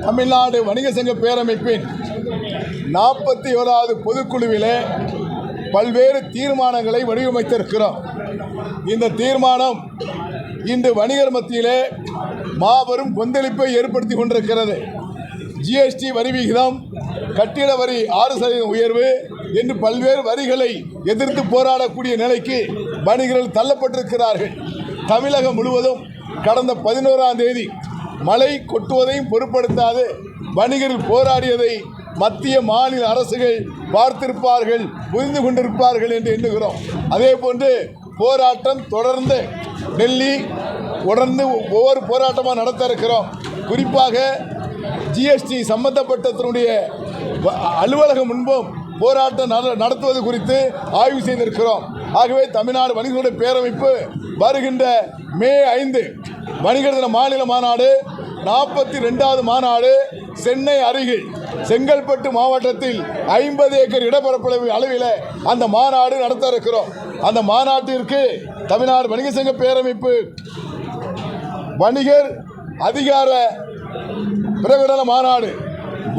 தமிழ்நாடு வணிக சங்க பேரமைப்பின் 41வது பொதுக்குழுவிலே பல்வேறு தீர்மானங்களை வடிவமைத்திருக்கிறோம். இந்த தீர்மானம் இன்று வணிகர் மத்தியிலே மாபெரும் கொந்தளிப்பை ஏற்படுத்தி கொண்டிருக்கிறது. ஜிஎஸ்டி வரி விகிதம், கட்டிட வரி 6% உயர்வு என்று பல்வேறு வரிகளை எதிர்த்து போராடக்கூடிய நிலைக்கு வணிகர்கள் தள்ளப்பட்டிருக்கிறார்கள். தமிழகம் முழுவதும் கடந்த 11ஆம் தேதி மழை கொட்டுவதையும் பொருட்படுத்தாது வணிகர்கள் போராடியதை மத்திய மாநில அரசுகள் பார்த்திருப்பார்கள், புரிந்து கொண்டிருப்பார்கள் என்று எண்ணுகிறோம். அதே போன்று போராட்டம் தொடர்ந்து டெல்லி ஒவ்வொரு போராட்டமாக நடத்த இருக்கிறோம். குறிப்பாக ஜிஎஸ்டி சம்பந்தப்பட்டதனுடைய அலுவலகம் முன்பும் போராட்டம் நடத்துவது குறித்து ஆய்வு செய்திருக்கிறோம். ஆகவே தமிழ்நாடு வணிகர்களுடைய பேரமைப்பு வருகின்ற மே 5 வணிகர் தின மாநில மாநாடு, 42வது மாநாடு சென்னை அருகில் செங்கல்பட்டு மாவட்டத்தில் 50 ஏக்கர் இடப்பரப்பளவு அளவில் அந்த மாநாடு நடத்த இருக்கிறோம். அந்த மாநாட்டிற்கு தமிழ்நாடு வணிக சங்க பேரமைப்பு வணிகர் அதிகார பிரகடன மாநாடு,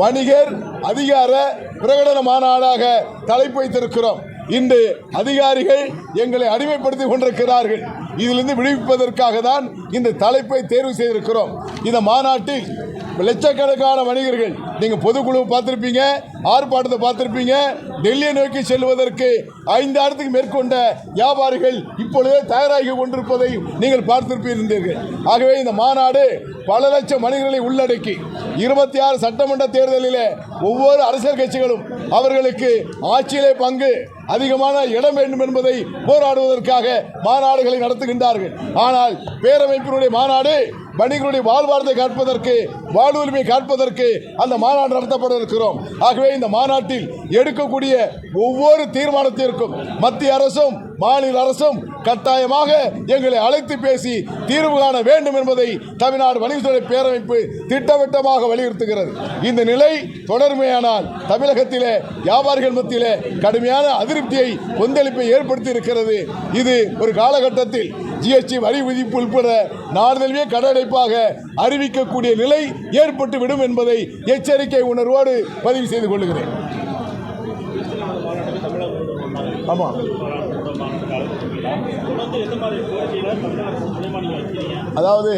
வணிகர் அதிகார பிரகடன மாநாடாக தலைப்பு வைத்திருக்கிறோம். இன்று அதிகாரிகள் எங்களை அடிமைப்படுத்திக் கொண்டிருக்கிறார்கள். இதிலிருந்து விடுவிப்பதற்காக தான் இந்த தலைப்பை தேர்வு செய்திருக்கிறோம். இந்த மாநாட்டில் லட்சக்கணக்கான வணிகர்கள், நீங்கள் பொதுக்குழு பார்த்திருப்பீங்க, ஆர்ப்பாட்டத்தை பார்த்திருப்பீங்க, டெல்லியை நோக்கி செல்வதற்கு 5 ஆண்டுக்கு மேற்கொண்ட வியாபாரிகள் இப்பொழுதே தயாராகி கொண்டிருப்பதை நீங்கள் பார்த்திருப்பீர்கள். ஆகவே இந்த மாநாடு பல லட்சம் வணிகர்களை உள்ளடக்கி 26 சட்டமன்ற தேர்தலிலே ஒவ்வொரு அரசியல் கட்சிகளும் அவர்களுக்கு ஆட்சியிலே பங்கு அதிகமான இடம் வேண்டும் என்பதை போராடுவதற்காக மாநாடுகளை நடத்துகின்றார்கள். ஆனால் பேரமைப்பினுடைய மாநாடு வணிகர்களுடைய வாழ்வாரத்தை காப்பதற்கு, வாழ்வுரிமை காப்பதற்கு அந்த மாநாடு நடத்தப்பட இருக்கிறோம். ஆகவே இந்த மாநாட்டில் எடுக்கக்கூடிய ஒவ்வொரு தீர்மானத்திற்கும் மத்திய அரசும் மாநில அரசும் கட்டாயமாக எங்களை அழைத்து பேசி தீர்வு காண வேண்டும் என்பதை தமிழ்நாடு வணிகத்துறை பேரமைப்பு திட்டவட்டமாக வலியுறுத்துகிறது. இந்த நிலை தொடர்மையானால் தமிழகத்திலே வியாபாரிகள் மத்தியிலே கடுமையான அதிருப்தியை, கொந்தளிப்பை ஏற்படுத்தி இருக்கிறது. இது ஒரு காலகட்டத்தில் ஜிஎஸ்டி வரி விதிப்பு உட்பட நாடுதழுவிய கடடைப்பாக அறிவிக்கக்கூடிய நிலை ஏற்பட்டுவிடும் என்பதை எச்சரிக்கை உணர்வோடு பதிவு செய்து கொள்கிறேன். ஆமாம், அதாவது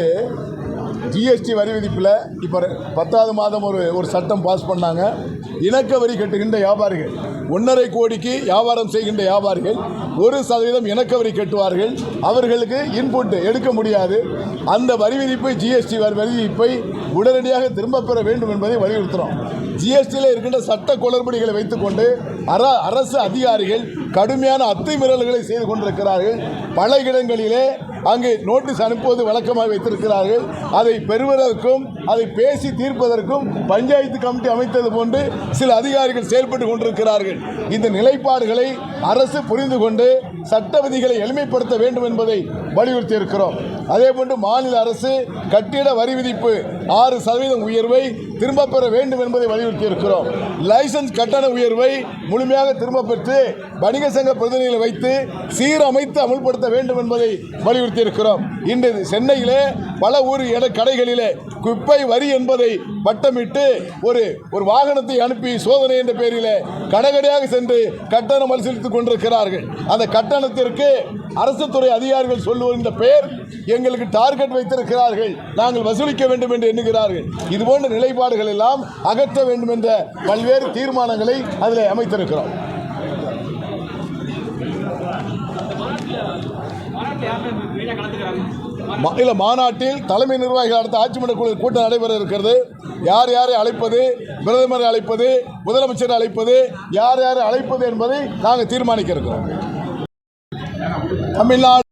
ஜிஎஸ்டி வரி விதிப்பில் இப்போ 10வது மாதம் ஒரு சட்டம் பாஸ் பண்ணாங்க. இணக்க வரி கட்டுகின்ற வியாபாரிகள் 1.5 கோடிக்கு வியாபாரம் செய்கின்ற வியாபாரிகள் 1% இணக்க வரி கட்டுவார்கள். அவர்களுக்கு இன்புட் எடுக்க முடியாது. அந்த வரி விதிப்பை, ஜிஎஸ்டி வரி விதிப்பை உடனடியாக திரும்பப் பெற வேண்டும் என்பதை வலியுறுத்துகிறோம். ஜிஎஸ்டியில் இருக்கின்ற சட்ட குளறுபடிகளை வைத்துக்கொண்டு அரசு அதிகாரிகள் கடுமையான அத்துமீறல்களை செய்து கொண்டிருக்கிறார்கள். பல இடங்களிலே அங்கு நோட்டீஸ் அனுப்புவது வழக்கமாக வைத்திருக்கிறார்கள். அதை பெறுவதற்கும் அதை பேசி தீர்ப்பதற்கும் பஞ்சாயத்து கமிட்டி அமைத்தது போன்று சில அதிகாரிகள் செயல்பட்டு கொண்டிருக்கிறார்கள். இந்த நிலைப்பாடுகளை அரசு புரிந்து கொண்டு சட்ட விதிகளை எளிமைப்படுத்த வேண்டும் என்பதை வலியுறுத்தி இருக்கிறோம். அதேபோன்று மாநில அரசு கட்டிட வரி விதிப்பு 6% உயர்வை திரும்பப் பெற வேண்டும் என்பதை வலியுறுத்தி இருக்கிறோம். லைசன்ஸ் கட்டண உயர்வை முழுமையாக திரும்பப் பெற்று வணிக சங்க பிரதிநிதிகளை வைத்து சீரமைத்து அமல்படுத்த வேண்டும் என்பதை வலியுறுத்தி இருக்கிறோம். இன்று சென்னையிலே பல கடைகளிலே குப்பை வரி என்பதை பட்டமிட்டு ஒரு வாகனத்தை அனுப்பி சோதனை என்ற பெயரில் கடைகடையாக சென்று கட்டணம் வசூலித்துக் கொண்டிருக்கிறார்கள். அந்த கட்டணத்திற்கு அரசு துறை அதிகாரிகள் சொல்லுகின்ற பெயர் எங்களுக்கு டார்கெட் வைத்திருக்கிறார்கள், நாங்கள் வசூலிக்க வேண்டும் என்று எண்ணுகிறார்கள். இதுபோன்ற நிலைப்பாடுகள் எல்லாம் அகற்ற வேண்டும் என்ற பல்வேறு தீர்மானங்களை அதில் அமைத்திருக்கிறோம். மாநாட்டில் தலைமை நிர்வாகிகள் அடுத்த ஆட்சி மன்ற குழு கூட்டம் நடைபெற இருக்கிறது. யார் யாரை அழைப்பது, பிரதமரை அழைப்பது, முதலமைச்சரை அழைப்பது, யார் யாரை அழைப்பது என்பதை நாங்கள் தீர்மானிக்க இருக்கிறோம். தமிழ்நாடு